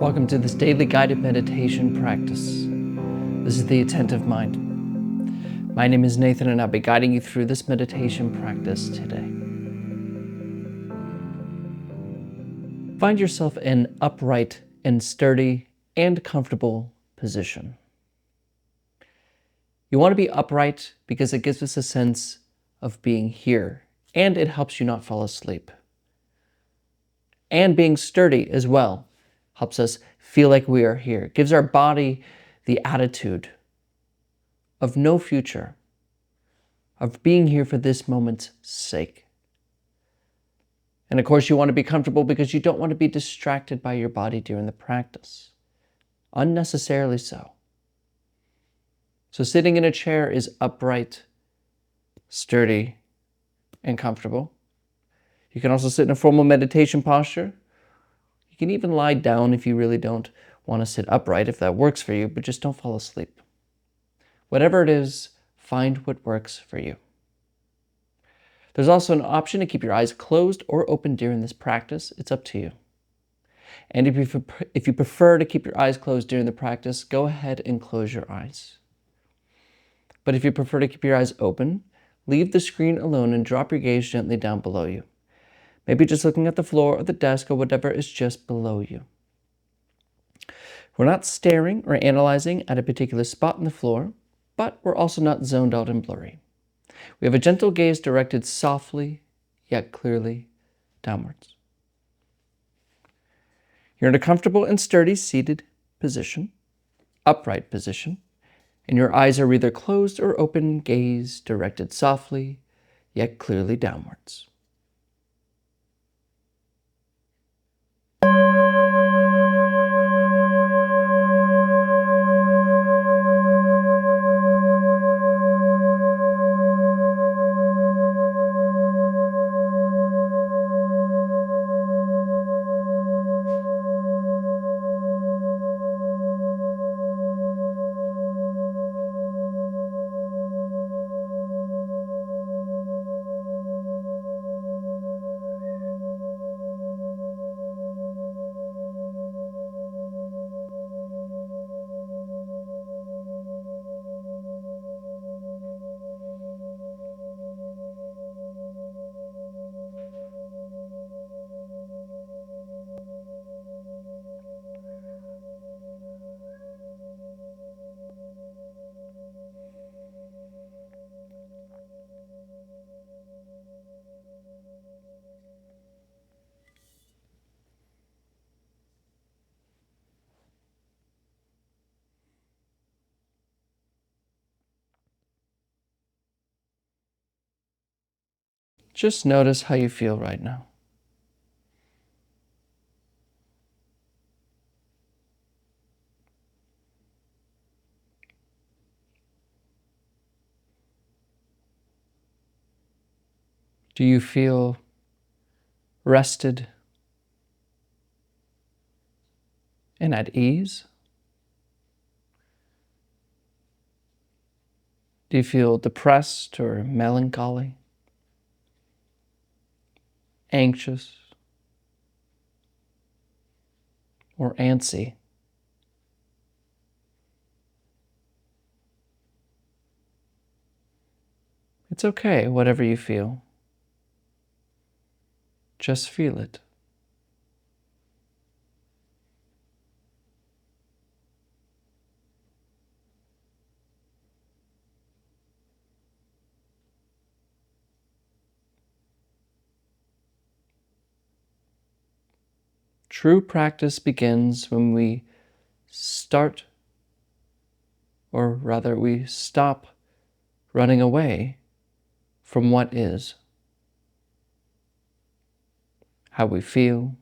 Welcome to this daily guided meditation practice. This is the Attentive Mind. My name is Nathan and I'll be guiding you through this meditation practice today. Find yourself in an upright and sturdy and comfortable position. You want to be upright because it gives us a sense of being here and it helps you not fall asleep. And being sturdy as well helps us feel like we are here. It gives our body the attitude of no future, of being here for this moment's sake. And of course, you want to be comfortable because you don't want to be distracted by your body during the practice, unnecessarily so. So sitting in a chair is upright, sturdy, and comfortable. You can also sit in a formal meditation posture. You can even lie down if you really don't want to sit upright, if that works for you, but just don't fall asleep. Whatever it is, find what works for you. There's also an option to keep your eyes closed or open during this practice. It's up to you. And if you prefer to keep your eyes closed during the practice, go ahead and close your eyes. But if you prefer to keep your eyes open, leave the screen alone and drop your gaze gently down below you. Maybe just looking at the floor or the desk or whatever is just below you. We're not staring or analyzing at a particular spot on the floor, but we're also not zoned out and blurry. We have a gentle gaze directed softly, yet clearly downwards. You're in a comfortable and sturdy seated position, upright position, and your eyes are either closed or open, gaze directed softly, yet clearly downwards. Just notice how you feel right now. Do you feel rested and at ease? Do you feel depressed or melancholy? Anxious or antsy? It's okay, whatever you feel. Just feel it. True practice begins when we start, or rather we stop running away from what is. How we feel,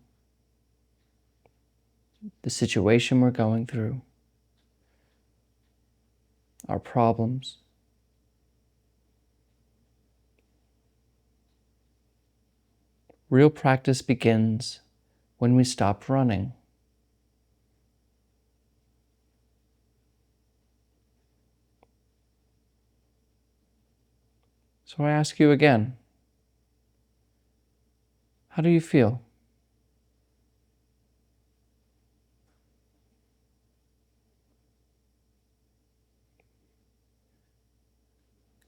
the situation we're going through, our problems. Real practice begins when we stop running. So I ask you again, how do you feel?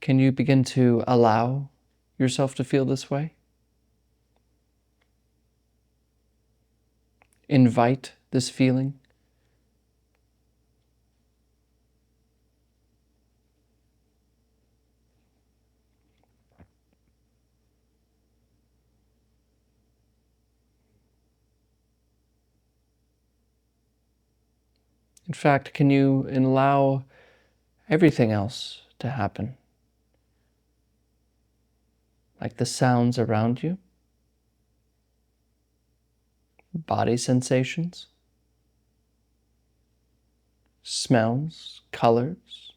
Can you begin to allow yourself to feel this way? Invite this feeling. In fact, can you allow everything else to happen? Like the sounds around you, body sensations, smells, colors.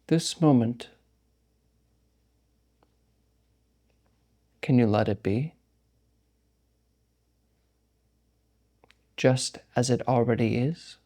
This moment, can you let it be? Just as it already is?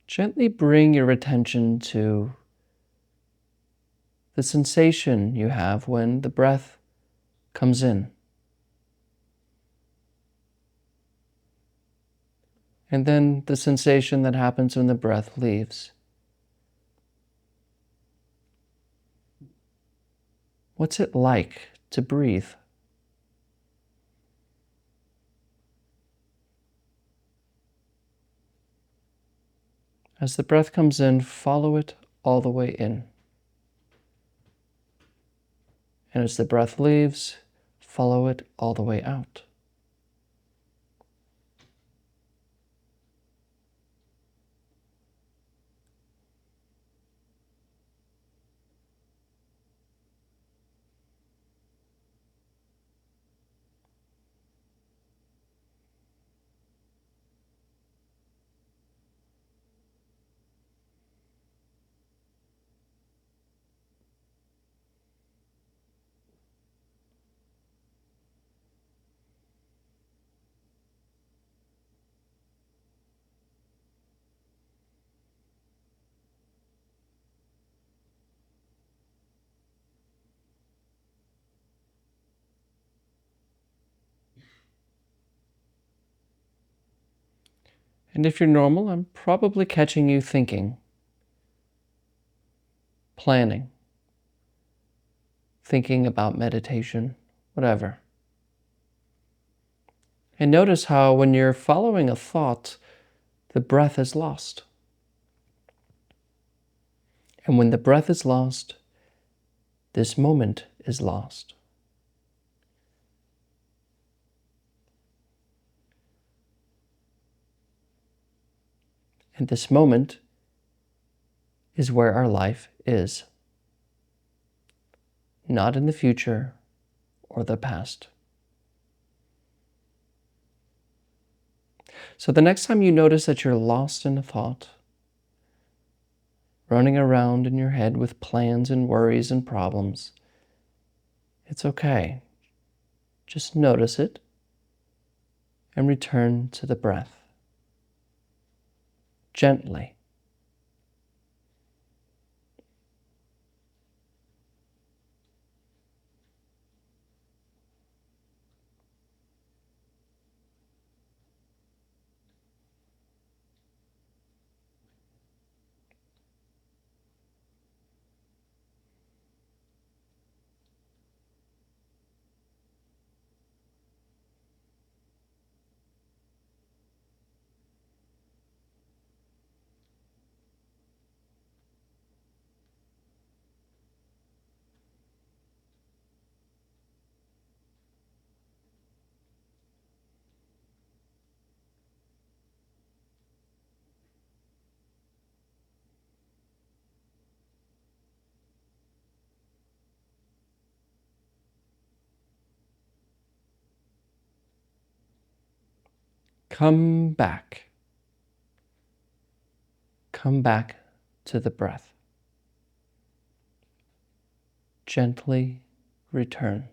Gently bring your attention to the sensation you have when the breath comes in. And then the sensation that happens when the breath leaves. What's it like to breathe? As the breath comes in, follow it all the way in. And as the breath leaves, follow it all the way out. And if you're normal, I'm probably catching you thinking, planning, thinking about meditation, whatever. And notice how when you're following a thought, the breath is lost. And when the breath is lost, this moment is lost. And this moment is where our life is, not in the future or the past. So the next time you notice that you're lost in a thought, running around in your head with plans and worries and problems, it's okay. Just notice it and return to the breath. Gently. Come back. Come back to the breath. gently return.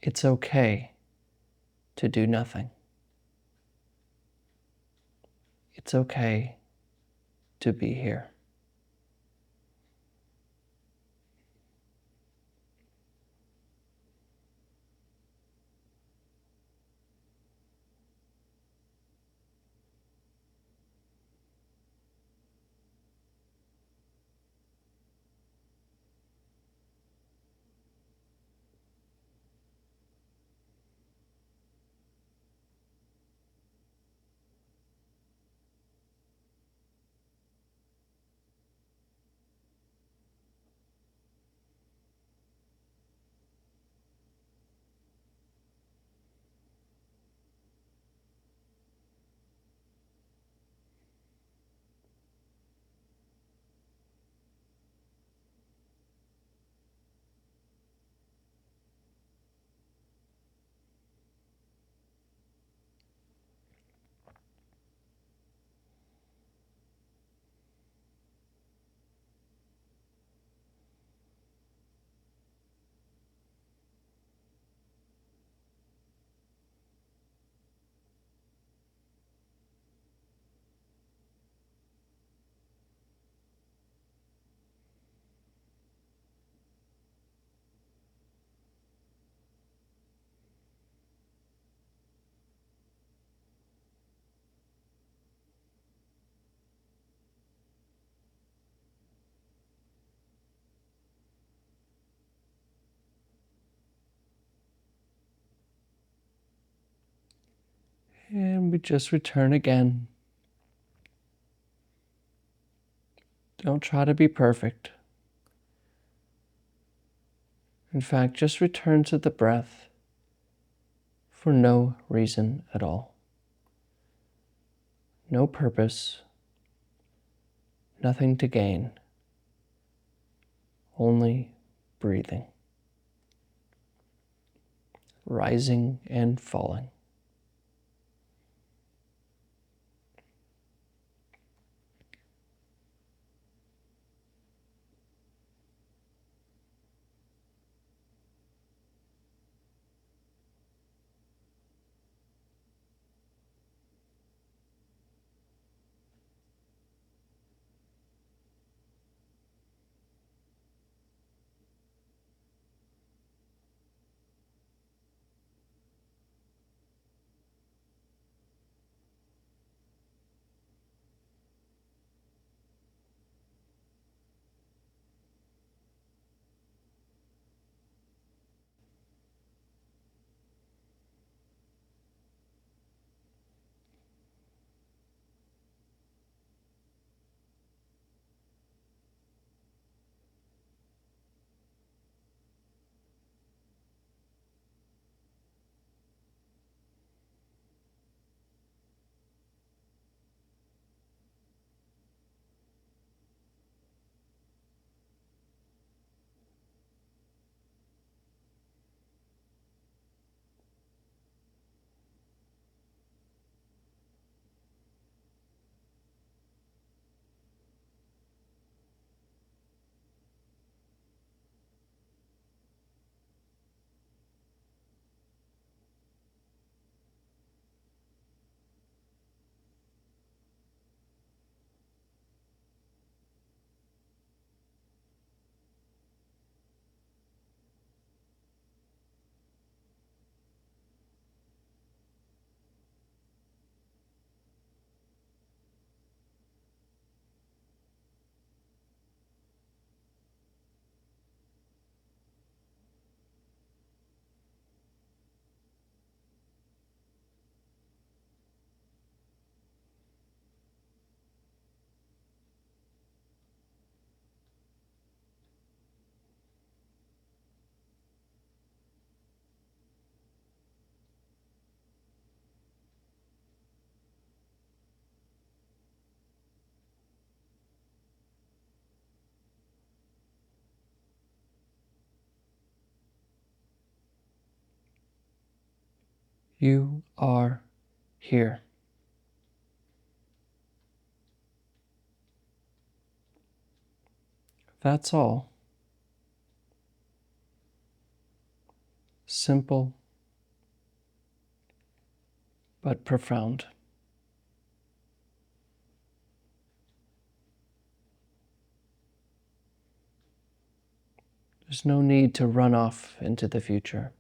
It's okay to do nothing. It's okay to be here. And we just return again. Don't try to be perfect. In fact, just return to the breath for no reason at all. No purpose, nothing to gain, only breathing, rising and falling. You are here. That's all. Simple, but profound. There's no need to run off into the future.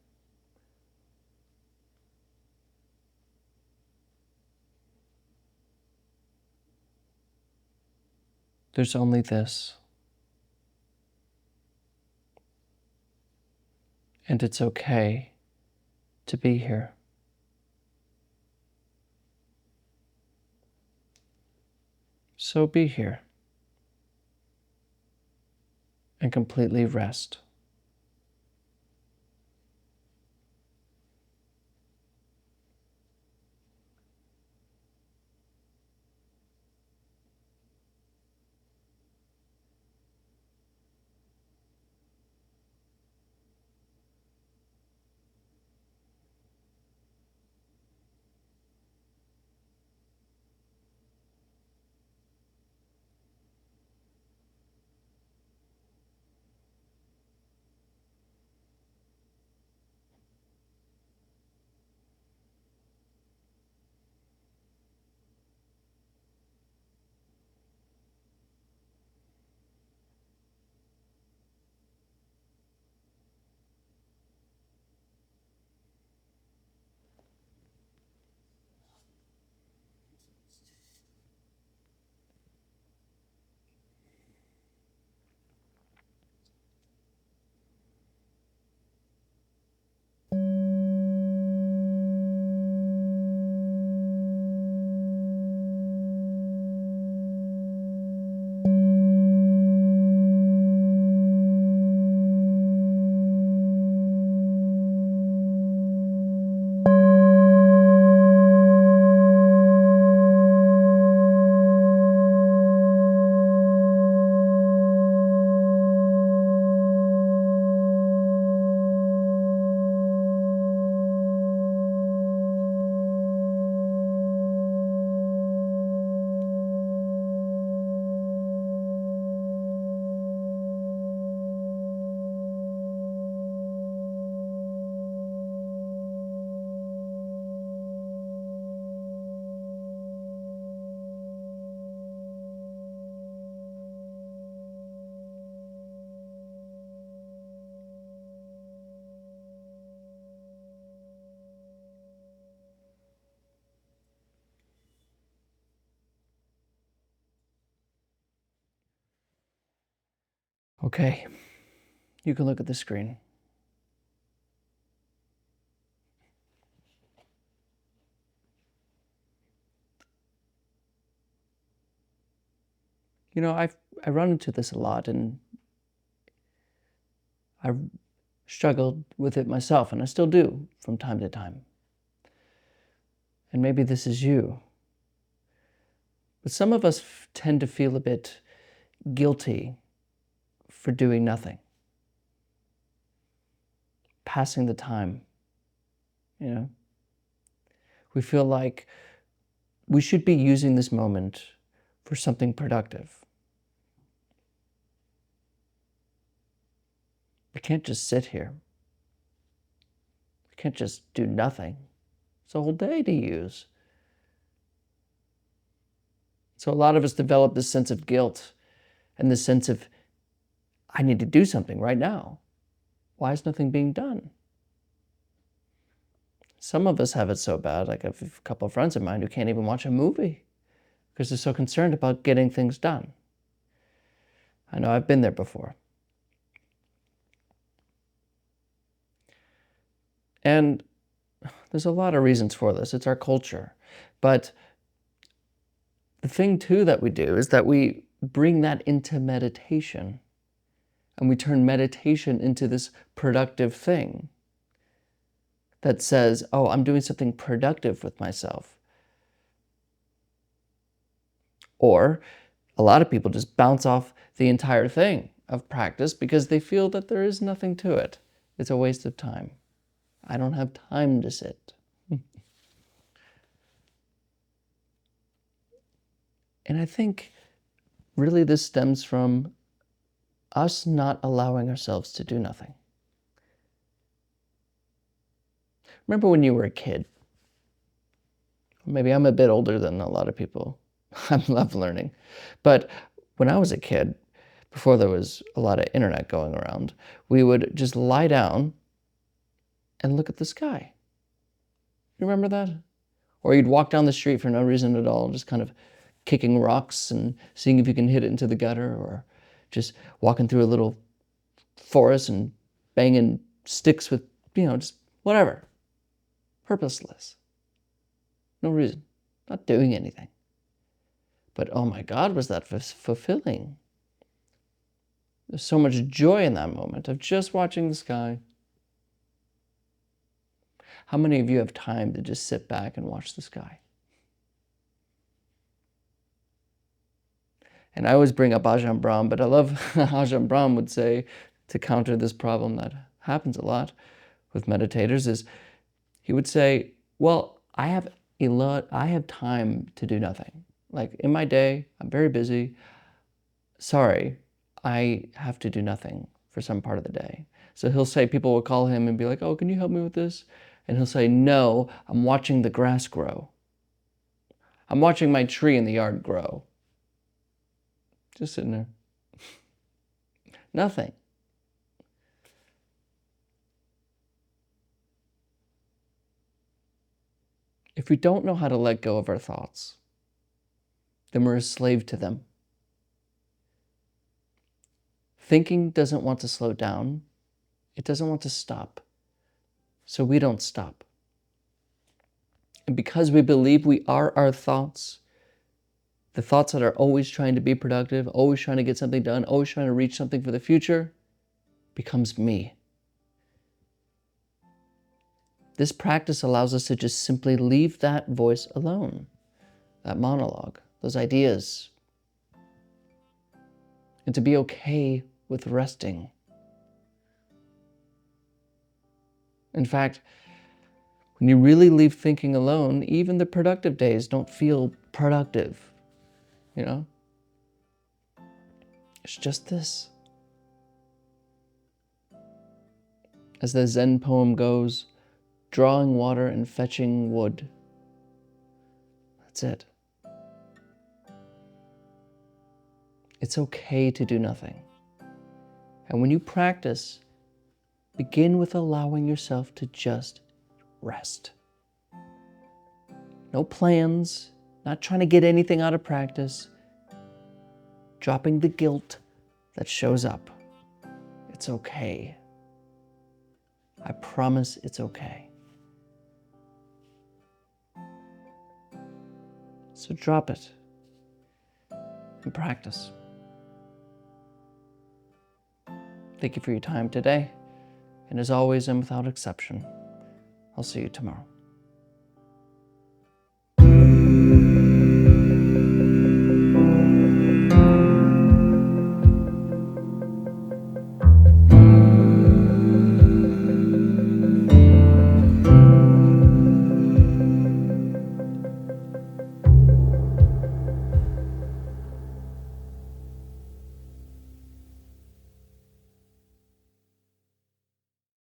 There's only this. And it's okay to be here. So be here and completely rest. Okay, you can look at the screen. You know, I run into this a lot, and I struggled with it myself, and I still do from time to time. And maybe this is you. But some of us tend to feel a bit guilty for doing nothing, passing the time, you know? We feel like we should be using this moment for something productive. We can't just sit here. We can't just do nothing. It's a whole day to use. So a lot of us develop this sense of guilt and this sense of, I need to do something right now. Why is nothing being done? Some of us have it so bad, like I have a couple of friends of mine who can't even watch a movie because they're so concerned about getting things done. I know I've been there before. And there's a lot of reasons for this. It's our culture. But the thing too that we do is that we bring that into meditation, and we turn meditation into this productive thing that says, oh, I'm doing something productive with myself. Or a lot of people just bounce off the entire thing of practice because they feel that there is nothing to it. It's a waste of time. I don't have time to sit. And I think really this stems from us not allowing ourselves to do nothing. Remember when you were a kid? Maybe I'm a bit older than a lot of people. I love learning. But when I was a kid, before there was a lot of internet going around, we would just lie down and look at the sky. You remember that? Or you'd walk down the street for no reason at all, just kind of kicking rocks and seeing if you can hit it into the gutter, or just walking through a little forest and banging sticks with, just whatever. Purposeless. No reason. Not doing anything. But oh my God, was that fulfilling. There's so much joy in that moment of just watching the sky. How many of you have time to just sit back and watch the sky? And I always bring up Ajahn Brahm, but I love Ajahn Brahm would say, to counter this problem that happens a lot with meditators, is he would say, well, I have time to do nothing. Like in my day, I'm very busy. Sorry, I have to do nothing for some part of the day. So he'll say, people will call him and be like, oh, can you help me with this? And he'll say, no, I'm watching the grass grow. I'm watching my tree in the yard grow. Just sitting there. Nothing. If we don't know how to let go of our thoughts, then we're a slave to them. Thinking doesn't want to slow down. It doesn't want to stop. So we don't stop. And because we believe we are our thoughts, the thoughts that are always trying to be productive, always trying to get something done, always trying to reach something for the future, becomes me. This practice allows us to just simply leave that voice alone, that monologue, those ideas, and to be okay with resting. In fact, when you really leave thinking alone, even the productive days don't feel productive, It's just this. As the Zen poem goes, drawing water and fetching wood. That's it. It's okay to do nothing. And when you practice, begin with allowing yourself to just rest. No plans, not trying to get anything out of practice, dropping the guilt that shows up. It's okay. I promise it's okay. So drop it and practice. Thank you for your time today. And as always, and without exception, I'll see you tomorrow.